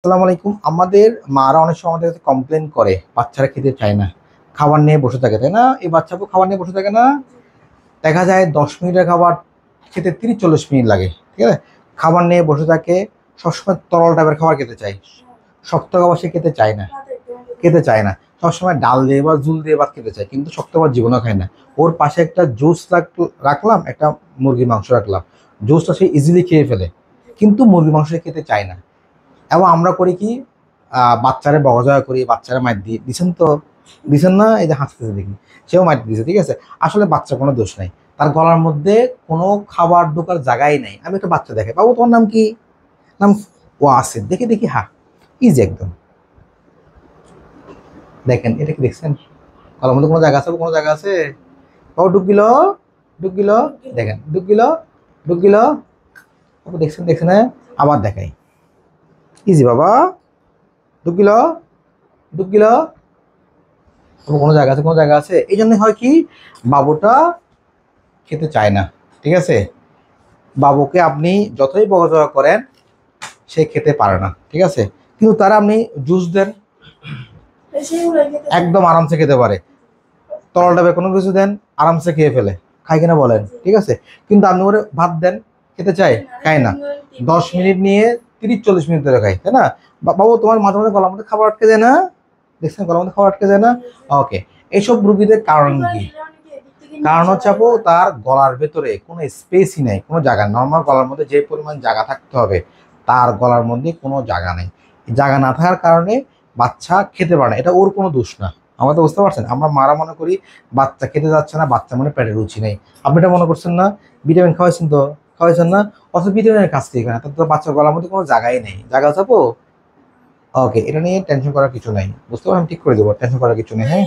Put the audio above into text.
আসসালামু আলাইকুম। আমাদের মারা অনেক সময় আমাদের কাছে কমপ্লেন করে বাচ্চারা খেতে চায় না, খাবার নিয়ে বসে থাকে, তাই না? এই বাচ্চাকে খাবার নিয়ে বসে থাকে না, দেখা যায় 10 মিনিটের খাবার খেতে 30-40 মিনিট লাগে। ঠিক আছে, খাবার নিয়ে বসে থাকে, সবসময় তরল টাইপের খাবার খেতে চায়, শক্ত খাবার সে খেতে চায় না, খেতে চায় না। সবসময় ডাল দিয়ে বা ঝুল দিয়ে ভাত খেতে চায়, কিন্তু শক্ত ভাত জীবনও খায় না। ওর পাশে একটা জুস রাখলাম, একটা মুরগির মাংস রাখলাম, জুসটা সে ইজিলি খেয়ে ফেলে, কিন্তু মুরগির মাংস সে খেতে চায় না। এবং আমরা করি কি, বাচ্চারা বকাঝকা করি, বাচ্চারা মাইর দিই, দিছেন তো, দিছেন না, এই যে হাসতেছে দেখি, সেও মাইর দিছে। ঠিক আছে, আসলে বাচ্চার কোনো দোষ নাই, তার গলার মধ্যে কোনো খাবার ঢোকার জায়গাই নাই। আমি একটা বাচ্চা দেখে, বাবু তোমার নাম কি? নাম ও আছে, দেখি দেখি, হ্যাঁ, ইজি একদম। দেখেন, এটা কি দেখছেন? গলার মধ্যে কোনো জায়গা আছে? কোনো জায়গা আছে? বাবু ঢুক গিল, ঢুক গিল, দেখেন ঢুক গিল, ঢুক গিল। বাবু দেখছেন, দেখছেন, হ্যাঁ? আবার দেখাই, ইজি বাবা, ঢুক গিল, ঢুক গিল। কোনো জায়গা আছে? কোনো জায়গা আছে? এই জন্য হয় কি, বাবুটা খেতে চায় না। ঠিক আছে, বাবুকে আপনি যতই বকাঝকা করেন, সে খেতে পারে না। ঠিক আছে, কিন্তু তারা আপনি জুস দেন, একদম আরামসে খেতে পারে। তরল ডাবে কোনো কিছু দেন, আরামসে খেয়ে ফেলে, খায় কিনা বলেন? ঠিক আছে, কিন্তু আপনি ওরে ভাত দেন, খেতে চায়? খায় না। 10 মিনিট নিয়ে 30-40 মিনিট ধরে খায়, তাই না? বাবু তোমার মাঝে মাঝে গলার মধ্যে খাবার আটকে যায় না? দেখছেন, গলার মধ্যে খাবার আটকে যায় না? ওকে, এইসব রুগীদের কারণ কি? কারণ হচ্ছে আপু, তার গলার ভেতরে কোনো স্পেসই নেই, কোনো জায়গা। নর্মাল গলার মধ্যে যে পরিমাণ জায়গা থাকতে হবে, তার গলার মধ্যে কোনো জায়গা নেই। জায়গা না থাকার কারণে বাচ্চা খেতে পারে না। এটা ওর কোনো দোষ না। আমরা তো বুঝতে পারছেন, আমরা মারা মনে করি বাচ্চা খেতে যাচ্ছে না, বাচ্চা মনে পেটে রুচি নেই। আপনি এটা মনে করছেন না? ভিটামিন খাওয়াইছেন তো, খাওয়াইছেন না? অথচ ভিটামিনের কাজ কি এখানে? তার তো বাচ্চার গলার মধ্যে কোনো জায়গাই নেই। জায়গা আছে আপু? ওকে, এটা নিয়ে টেনশন করার কিছু নাই, বুঝতে পারলাম, ঠিক করে দেবো, টেনশন করার কিছু নেই, হ্যাঁ।